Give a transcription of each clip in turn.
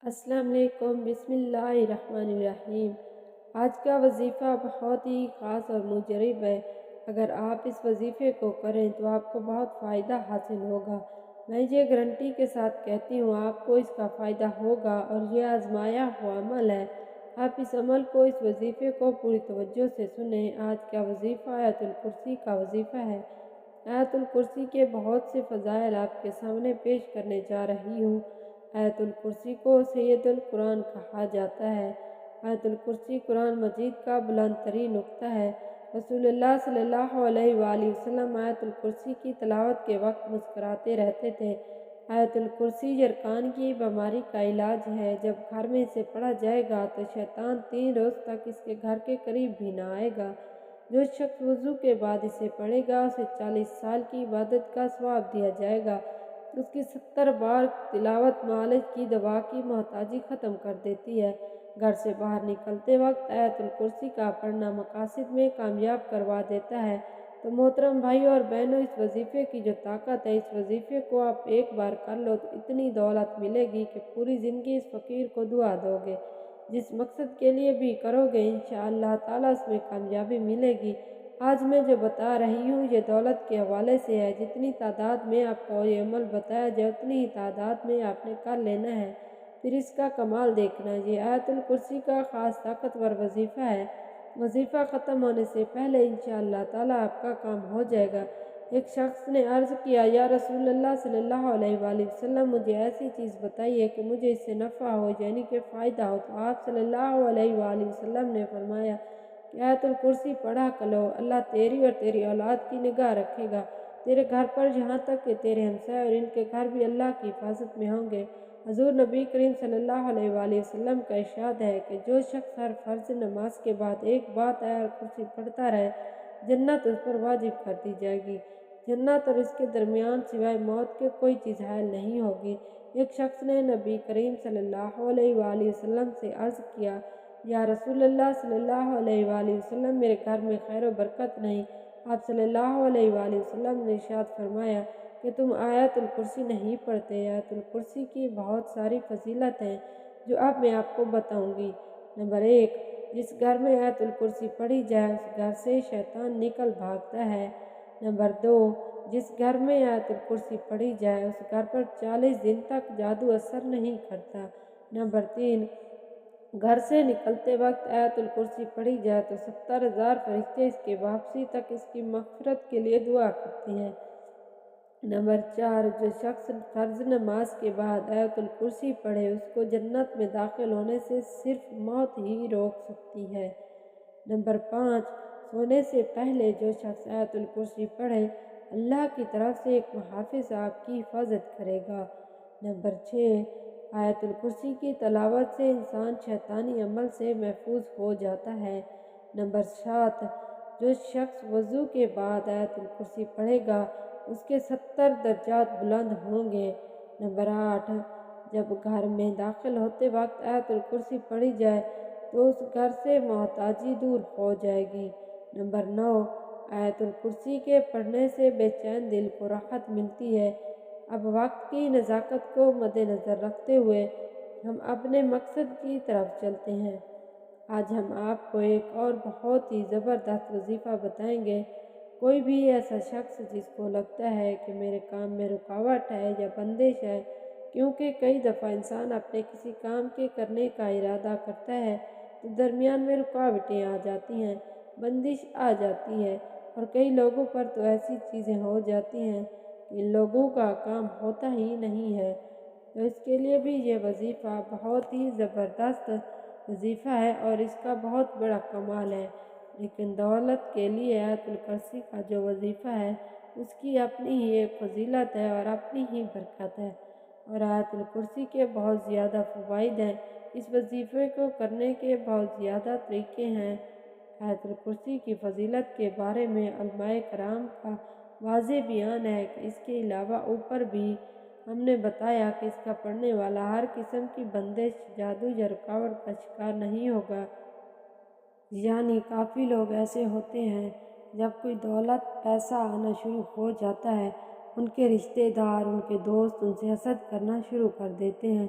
السلام علیکم، بسم اللہ الرحمن الرحیم۔ آج کا وظیفہ بہت ہی خاص اور مجرب ہے۔ اگر آپ اس وظیفے کو کریں تو آپ کو بہت فائدہ حاصل ہوگا۔ میں یہ گارنٹی کے ساتھ کہتی ہوں آپ کو اس کا فائدہ ہوگا، اور یہ آزمایا ہوا عمل ہے۔ آپ اس عمل کو، اس وظیفے کو پوری توجہ سے سنیں۔ آج کا وظیفہ آیت الکرسی کا وظیفہ ہے۔ آیت الکرسی کے بہت سے فضائل آپ کے سامنے پیش کرنے جا رہی ہوں۔ آیت الکرسی کو سید القرآن کہا جاتا ہے۔ آیت الکرسی قرآن مجید کا بلند ترین نقطہ ہے۔ رسول اللہ صلی اللہ علیہ وآلہ وسلم آیت الکرسی کی تلاوت کے وقت مسکراتے رہتے تھے۔ آیت الکرسی یرقان کی بیماری کا علاج ہے۔ جب گھر میں اسے پڑھا جائے گا تو شیطان 3 روز تک اس کے گھر کے قریب بھی نہ آئے گا۔ جو شخص وضو کے بعد اسے پڑھے گا اسے 40 سال کی عبادت کا ثواب دیا جائے گا۔ اس کی 70 بار تلاوت معالج کی دوا کی محتاجی ختم کر دیتی ہے۔ گھر سے باہر نکلتے وقت آیت الکرسی کا پڑھنا مقاصد میں کامیاب کروا دیتا ہے۔ تو محترم بھائیو اور بہنوں، اس وظیفے کی جو طاقت ہے، اس وظیفے کو آپ ایک بار کر لو تو اتنی دولت ملے گی کہ پوری زندگی اس فقیر کو دعا دو گے۔ جس مقصد کے لیے بھی کرو گے انشاءاللہ تعالیٰ اس میں کامیابی ملے گی۔ آج میں جو بتا رہی ہوں یہ دولت کے حوالے سے ہے۔ جتنی تعداد میں آپ کو یہ عمل بتایا جائے اتنی ہی تعداد میں آپ نے کر لینا ہے، پھر اس کا کمال دیکھنا۔ یہ آیت الکرسی کا خاص طاقتور وظیفہ ہے۔ وظیفہ ختم ہونے سے پہلے انشاءاللہ تعالیٰ آپ کا کام ہو جائے گا۔ ایک شخص نے عرض کیا، یا رسول اللہ صلی اللہ علیہ وآلہ وسلم، مجھے ایسی چیز بتائیے کہ مجھے اس سے نفع ہو، یعنی کہ فائدہ ہو۔ تو آپ صلی اللہ علیہ وآلہ وسلم نے فرمایا کہ آیت الکرسی پڑھا کرو، اللہ تیری اور تیری اولاد کی نگاہ رکھے گا، تیرے گھر پر، یہاں تک کہ تیرے ہمسائے اور ان کے گھر بھی اللہ کی حفاظت میں ہوں گے۔ حضور نبی کریم صلی اللہ علیہ وآلہ وسلم کا ارشاد ہے کہ جو شخص ہر فرض نماز کے بعد ایک بات آیت الکرسی پڑھتا رہے، جنت اس پر واجب کر دی جائے گی۔ جنت اور اس کے درمیان سوائے موت کے کوئی چیز حائل نہیں ہوگی۔ ایک شخص نے نبی کریم صلی اللہ علیہ وآلہ وسلم سے عرض کیا، یا رسول اللہ صلی اللہ علیہ وآلہ وسلم، میرے گھر میں خیر و برکت نہیں۔ آپ صلی اللہ علیہ وآلہ وسلم نے ارشاد فرمایا کہ تم آیت الکرسی نہیں پڑھتے۔ آیت الکرسی کی بہت ساری فضیلت ہیں جو اب میں آپ کو بتاؤں گی۔ نمبر 1، جس گھر میں آیت الکرسی پڑھی جائے اس گھر سے شیطان نکل بھاگتا ہے۔ نمبر 2، جس گھر میں آیت الکرسی پڑھی جائے اس گھر پر 40 دن تک جادو اثر نہیں کرتا۔ نمبر 3، گھر سے نکلتے وقت آیت الکرسی پڑھی جائے تو 70,000 فرشتے اس کے واپسی تک اس کی مغفرت کے لیے دعا کرتے ہیں۔ نمبر 4، جو شخص فرض نماز کے بعد آیت الکرسی پڑھے اس کو جنت میں داخل ہونے سے صرف موت ہی روک سکتی ہے۔ نمبر 5، سونے سے پہلے جو شخص آیت الکرسی پڑھے اللہ کی طرف سے ایک محافظ آپ کی حفاظت کرے گا۔ نمبر 6، آیت الکرسی کی تلاوت سے انسان شیطانی عمل سے محفوظ ہو جاتا ہے۔ نمبر 7، جو شخص وضو کے بعد آیت الکرسی پڑھے گا اس کے 70 درجات بلند ہوں گے۔ نمبر 8، جب گھر میں داخل ہوتے وقت آیت الکرسی پڑھی جائے تو اس گھر سے محتاجی دور ہو جائے گی۔ نمبر 9، آیت الکرسی کے پڑھنے سے بے چین دل کو راحت ملتی ہے۔ اب وقت کی نزاکت کو مد نظر رکھتے ہوئے ہم اپنے مقصد کی طرف چلتے ہیں۔ آج ہم آپ کو ایک اور بہت ہی زبردست وظیفہ بتائیں گے۔ کوئی بھی ایسا شخص جس کو لگتا ہے کہ میرے کام میں رکاوٹ ہے یا بندش ہے، کیونکہ کئی دفعہ انسان اپنے کسی کام کے کرنے کا ارادہ کرتا ہے تو درمیان میں رکاوٹیں آ جاتی ہیں، بندش آ جاتی ہے، اور کئی لوگوں پر تو ایسی چیزیں ہو جاتی ہیں کہ ان لوگوں کا کام ہوتا ہی نہیں ہے۔ تو اس کے لیے بھی یہ وظیفہ بہت ہی زبردست وظیفہ ہے اور اس کا بہت بڑا کمال ہے۔ لیکن دولت کے لیے آیت الکرسی کا جو وظیفہ ہے اس کی اپنی ہی ایک فضیلت ہے اور اپنی ہی برکت ہے، اور آیت الکرسی کے بہت زیادہ فوائد ہیں۔ اس وظیفے کو کرنے کے بہت زیادہ طریقے ہیں۔ آیت الکرسی کی فضیلت کے بارے میں علماء کرام کا واضح بیان ہے کہ اس کے علاوہ اوپر بھی ہم نے بتایا کہ اس کا پڑھنے والا ہر قسم کی بندش، جادو یا رکاوٹ کا شکار نہیں ہوگا۔ یعنی کافی لوگ ایسے ہوتے ہیں جب کوئی دولت، پیسہ آنا شروع ہو جاتا ہے ان کے رشتہ دار، ان کے دوست ان سے حسد کرنا شروع کر دیتے ہیں،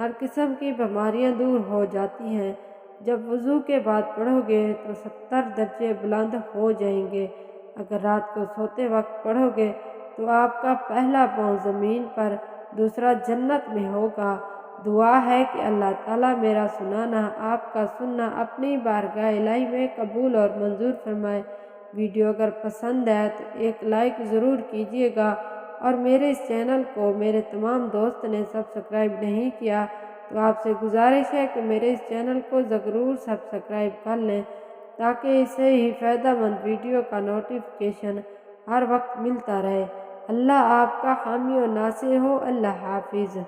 ہر قسم کی بیماریاں دور ہو جاتی ہیں۔ جب وضو کے بعد پڑھو گے تو 70 درجے بلند ہو جائیں گے۔ اگر رات کو سوتے وقت پڑھو گے تو آپ کا پہلا پاؤں زمین پر، دوسرا جنت میں ہوگا۔ دعا ہے کہ اللہ تعالیٰ میرا سنانا، آپ کا سننا اپنی بارگاہ الہی میں قبول اور منظور فرمائے۔ ویڈیو اگر پسند ہے تو ایک لائک ضرور کیجیے گا، اور میرے اس چینل کو میرے تمام دوست نے سبسکرائب نہیں کیا تو آپ سے گزارش ہے کہ میرے اس چینل کو ضرور سبسکرائب کر لیں، تاکہ اسے ہی فائدہ مند ویڈیو کا نوٹیفیکیشن ہر وقت ملتا رہے۔ اللہ آپ کا حامی و ناصر ہو۔ اللہ حافظ۔